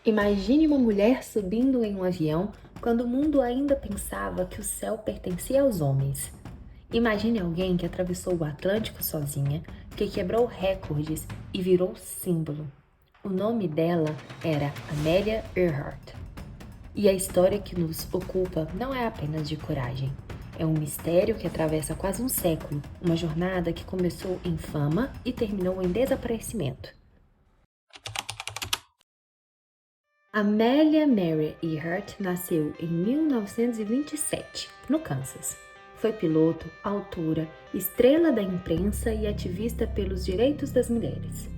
Imagine uma mulher subindo em um avião quando o mundo ainda pensava que o céu pertencia aos homens. Imagine alguém que atravessou o Atlântico sozinha, que quebrou recordes e virou símbolo. O nome dela era Amelia Earhart. E a história que nos ocupa não é apenas de coragem. É um mistério que atravessa quase um século, uma jornada que começou em fama e terminou em desaparecimento. Amelia Mary Earhart nasceu em 1927, no Kansas. Foi piloto, autora, estrela da imprensa e ativista pelos direitos das mulheres.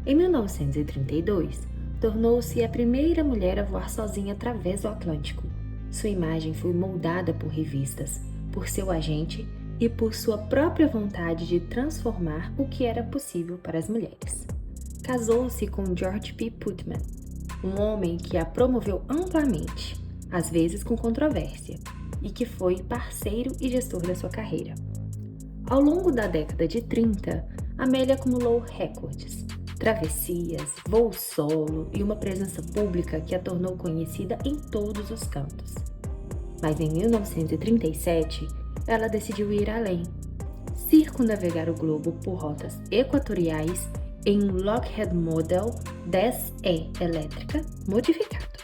Em 1932, tornou-se a primeira mulher a voar sozinha através do Atlântico. Sua imagem foi moldada por revistas, por seu agente e por sua própria vontade de transformar o que era possível para as mulheres. Casou-se com George P. Putman, um homem que a promoveu amplamente, às vezes com controvérsia, e que foi parceiro e gestor da sua carreira. Ao longo da década de 30, Amélia acumulou recordes, travessias, voo solo e uma presença pública que a tornou conhecida em todos os cantos. Mas em 1937, ela decidiu ir além, circunnavegar o globo por rotas equatoriais em um Lockheed Model 10E elétrica modificado.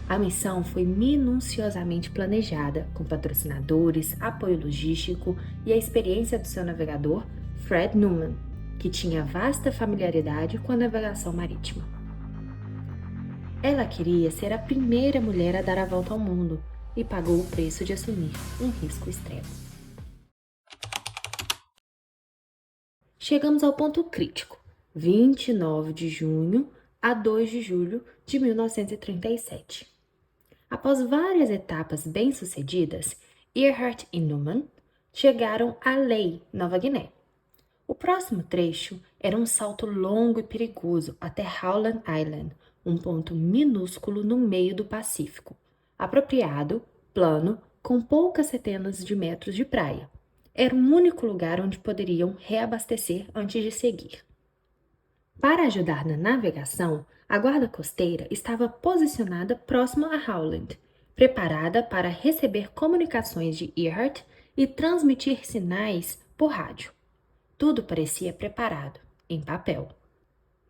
A missão foi minuciosamente planejada, com patrocinadores, apoio logístico e a experiência do seu navegador, Fred Newman, que tinha vasta familiaridade com a navegação marítima. Ela queria ser a primeira mulher a dar a volta ao mundo e pagou o preço de assumir um risco extremo. Chegamos ao ponto crítico, 29 de junho a 2 de julho de 1937. Após várias etapas bem-sucedidas, Earhart e Newman chegaram a Lae, Nova Guiné. O próximo trecho era um salto longo e perigoso até Howland Island, um ponto minúsculo no meio do Pacífico, apropriado, plano, com poucas centenas de metros de praia. Era o único lugar onde poderiam reabastecer antes de seguir. Para ajudar na navegação, a guarda costeira estava posicionada próxima a Howland, preparada para receber comunicações de Earhart e transmitir sinais por rádio. Tudo parecia preparado, em papel.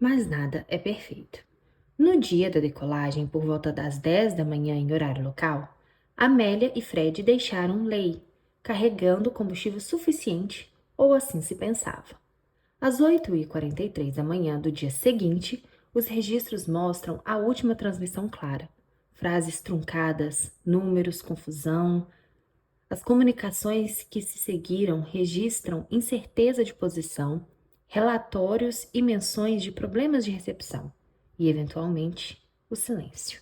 Mas nada é perfeito. No dia da decolagem, por volta das 10 da manhã em horário local, Amélia e Fred deixaram Lae, carregando combustível suficiente, ou assim se pensava. Às 8h43 da manhã do dia seguinte, os registros mostram a última transmissão clara. Frases truncadas, números, confusão. As comunicações que se seguiram registram incerteza de posição, relatórios e menções de problemas de recepção e, eventualmente, o silêncio.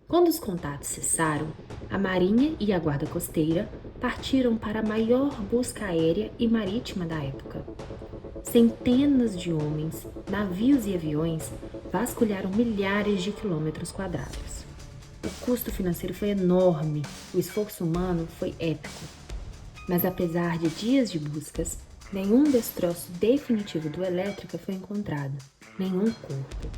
Quando os contatos cessaram, a Marinha e a Guarda Costeira partiram para a maior busca aérea e marítima da época. Centenas de homens, navios e aviões vasculharam milhares de quilômetros quadrados. O custo financeiro foi enorme, o esforço humano foi épico. Mas apesar de dias de buscas, nenhum destroço definitivo do Elétrica foi encontrado, nenhum corpo.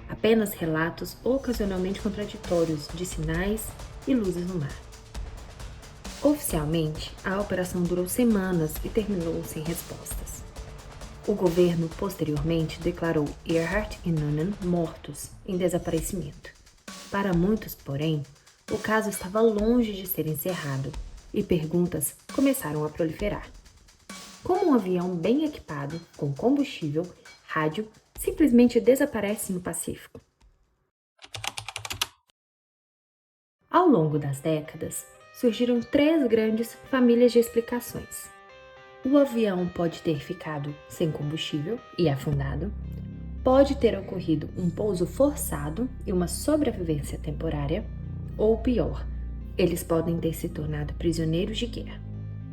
Apenas relatos ocasionalmente contraditórios de sinais e luzes no mar. Oficialmente, a operação durou semanas e terminou sem respostas. O governo posteriormente declarou Earhart e Newman mortos em desaparecimento. Para muitos, porém, o caso estava longe de ser encerrado e perguntas começaram a proliferar. Como um avião bem equipado, com combustível, rádio, simplesmente desaparece no Pacífico? Ao longo das décadas, surgiram 3 grandes famílias de explicações. O avião pode ter ficado sem combustível e afundado, pode ter ocorrido um pouso forçado e uma sobrevivência temporária, ou pior, eles podem ter se tornado prisioneiros de guerra.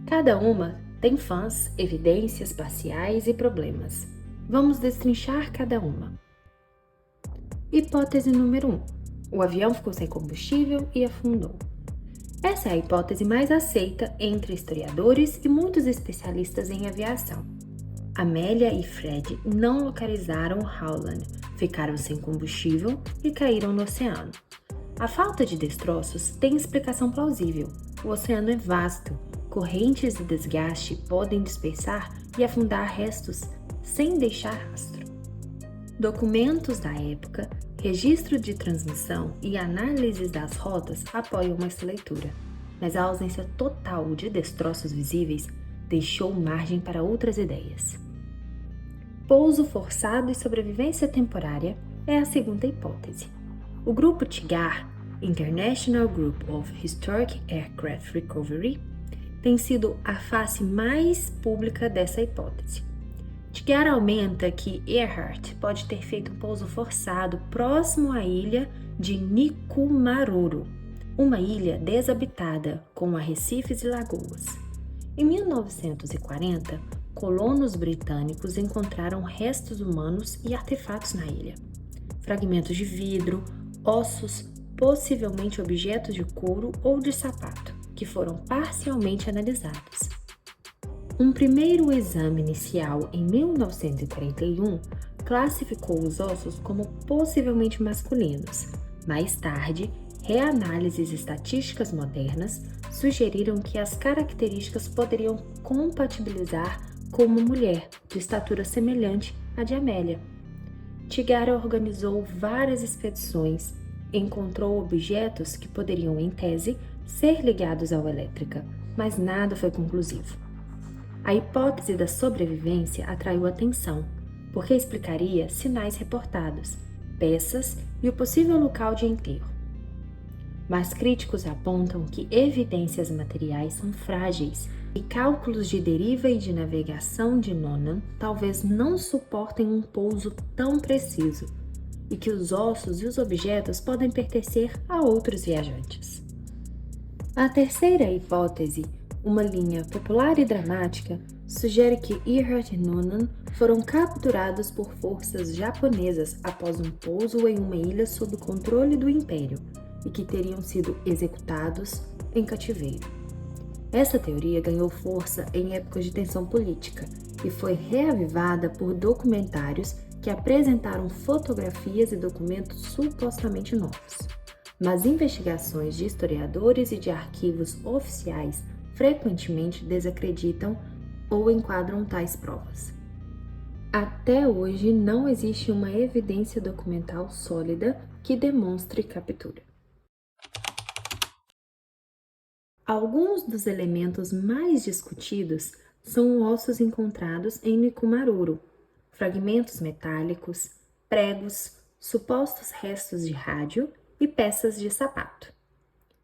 Cada uma tem fãs, evidências parciais e problemas. Vamos destrinchar cada uma. Hipótese número 1. O avião ficou sem combustível e afundou. Essa é a hipótese mais aceita entre historiadores e muitos especialistas em aviação. Amélia e Fred não localizaram Howland, ficaram sem combustível e caíram no oceano. A falta de destroços tem explicação plausível. O oceano é vasto, correntes de desgaste podem dispersar e afundar restos sem deixar rastro. Documentos da época, registro de transmissão e análises das rotas apoiam essa leitura, mas a ausência total de destroços visíveis deixou margem para outras ideias. Pouso forçado e sobrevivência temporária é a segunda hipótese. O grupo TIGAR, International Group of Historic Aircraft Recovery, tem sido a face mais pública dessa hipótese. TIGAR aumenta que Earhart pode ter feito um pouso forçado próximo à ilha de Nikumaroro, uma ilha desabitada com arrecifes e lagoas. Em 1940, colonos britânicos encontraram restos humanos e artefatos na ilha. Fragmentos de vidro, ossos, possivelmente objetos de couro ou de sapato, que foram parcialmente analisados. Um primeiro exame inicial em 1941 classificou os ossos como possivelmente masculinos. Mais tarde, reanálises estatísticas modernas sugeriram que as características poderiam compatibilizar com uma mulher de estatura semelhante à de Amélia. TIGAR organizou várias expedições, encontrou objetos que poderiam, em tese, ser ligados à elétrica, mas nada foi conclusivo. A hipótese da sobrevivência atraiu atenção, porque explicaria sinais reportados, peças e o possível local de enterro. Mas críticos apontam que evidências materiais são frágeis e cálculos de deriva e de navegação de Noonan talvez não suportem um pouso tão preciso, e que os ossos e os objetos podem pertencer a outros viajantes. A terceira hipótese, uma linha popular e dramática, sugere que Earhart e Noonan foram capturados por forças japonesas após um pouso em uma ilha sob o controle do Império e que teriam sido executados em cativeiro. Essa teoria ganhou força em épocas de tensão política e foi reavivada por documentários que apresentaram fotografias e documentos supostamente novos. Mas investigações de historiadores e de arquivos oficiais frequentemente desacreditam ou enquadram tais provas. Até hoje não existe uma evidência documental sólida que demonstre captura. Alguns dos elementos mais discutidos são ossos encontrados em Nikumaroro, fragmentos metálicos, pregos, supostos restos de rádio e peças de sapato.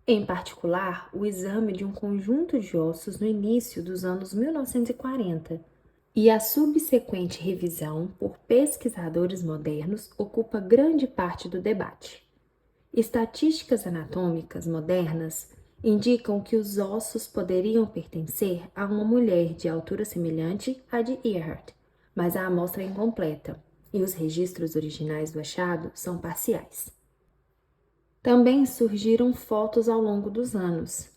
Em particular, o exame de um conjunto de ossos no início dos anos 1940 e a subsequente revisão por pesquisadores modernos ocupa grande parte do debate. Estatísticas anatômicas modernas indicam que os ossos poderiam pertencer a uma mulher de altura semelhante à de Earhart, mas a amostra é incompleta e os registros originais do achado são parciais. Também surgiram fotos ao longo dos anos,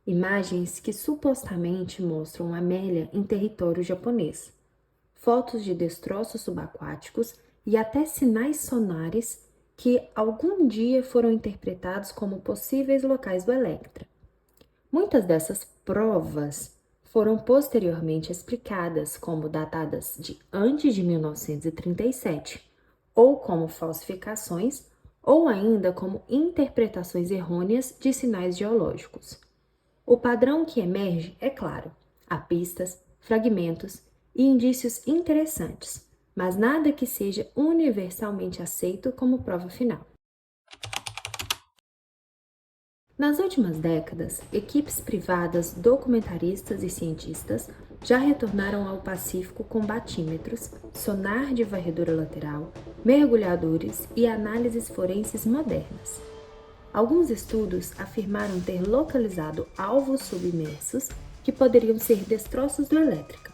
imagens que supostamente mostram Amélia em território japonês, fotos de destroços subaquáticos e até sinais sonares que algum dia foram interpretados como possíveis locais do Electra. Muitas dessas provas foram posteriormente explicadas como datadas de antes de 1937, ou como falsificações, ou ainda como interpretações errôneas de sinais geológicos. O padrão que emerge é claro: há pistas, fragmentos e indícios interessantes, mas nada que seja universalmente aceito como prova final. Nas últimas décadas, equipes privadas, documentaristas e cientistas já retornaram ao Pacífico com batímetros, sonar de varredura lateral, mergulhadores e análises forenses modernas. Alguns estudos afirmaram ter localizado alvos submersos que poderiam ser destroços do Elétrica.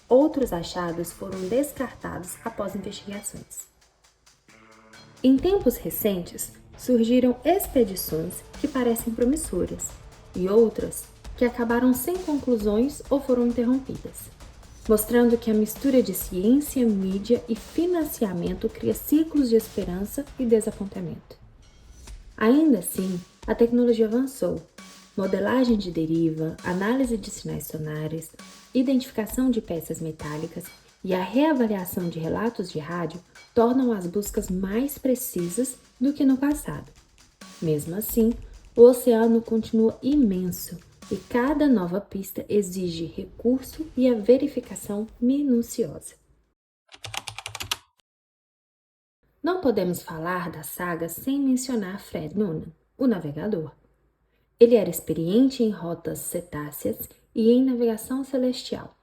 Outros achados foram descartados após investigações. Em tempos recentes, surgiram expedições que parecem promissoras e outras que acabaram sem conclusões ou foram interrompidas. mostrando que a mistura de ciência, mídia e financiamento cria ciclos de esperança e desapontamento. Ainda assim, a tecnologia avançou. Modelagem de deriva, análise de sinais sonares, identificação de peças metálicas e a reavaliação de relatos de rádio tornam as buscas mais precisas do que no passado. Mesmo assim, o oceano continua imenso e cada nova pista exige recurso e a verificação minuciosa. Não podemos falar da saga sem mencionar Fred Noonan, o navegador. Ele era experiente em rotas cetáceas e em navegação celestial,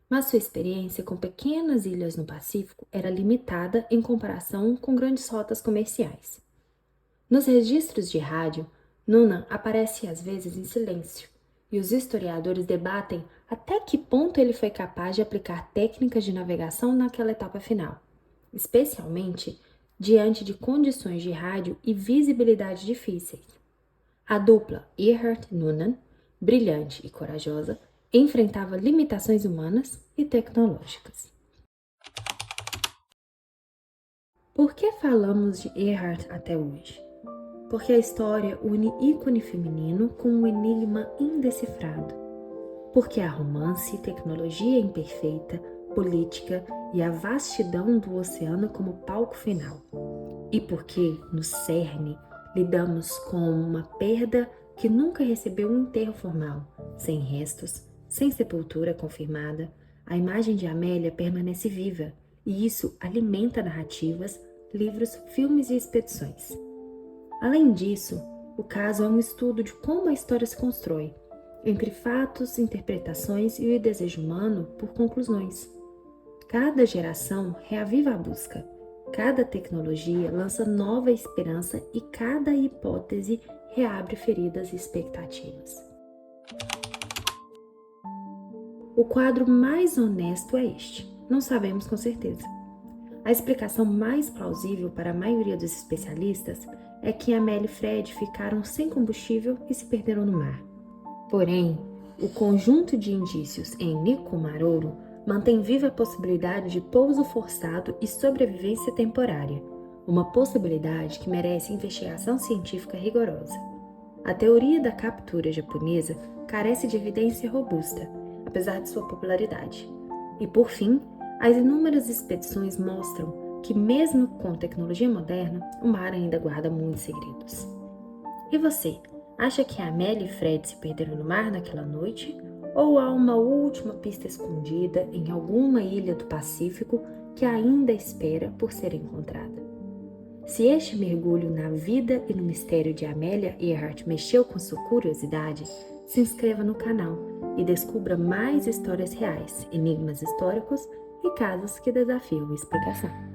mas sua experiência com pequenas ilhas no Pacífico era limitada em comparação com grandes rotas comerciais. Nos registros de rádio, Noonan aparece às vezes em silêncio, e os historiadores debatem até que ponto ele foi capaz de aplicar técnicas de navegação naquela etapa final, especialmente diante de condições de rádio e visibilidade difíceis. A dupla Earhart-Noonan, brilhante e corajosa, enfrentava limitações humanas e tecnológicas. Por que falamos de Earhart até hoje? Porque a história une ícone feminino com um enigma indecifrado. Porque há romance, tecnologia imperfeita, política e a vastidão do oceano como palco final. E porque, no cerne, lidamos com uma perda que nunca recebeu um enterro formal, sem restos, sem sepultura confirmada, a imagem de Amélia permanece viva, e isso alimenta narrativas, livros, filmes e expedições. Além disso, o caso é um estudo de como a história se constrói, entre fatos, interpretações e o desejo humano por conclusões. Cada geração reaviva a busca, cada tecnologia lança nova esperança e cada hipótese reabre feridas e expectativas. O quadro mais honesto é este, não sabemos com certeza. A explicação mais plausível para a maioria dos especialistas é que Amélia e Fred ficaram sem combustível e se perderam no mar. Porém, o conjunto de indícios em Nicomarouro mantém viva a possibilidade de pouso forçado e sobrevivência temporária, uma possibilidade que merece investigação científica rigorosa. A teoria da captura japonesa carece de evidência robusta, apesar de sua popularidade. E, por fim, as inúmeras expedições mostram que, mesmo com tecnologia moderna, o mar ainda guarda muitos segredos. E você, acha que Amélia e Fred se perderam no mar naquela noite? Ou há uma última pista escondida em alguma ilha do Pacífico que ainda espera por ser encontrada? Se este mergulho na vida e no mistério de Amélia Earhart mexeu com sua curiosidade, se inscreva no canal e descubra mais histórias reais, enigmas históricos e casos que desafiam a explicação.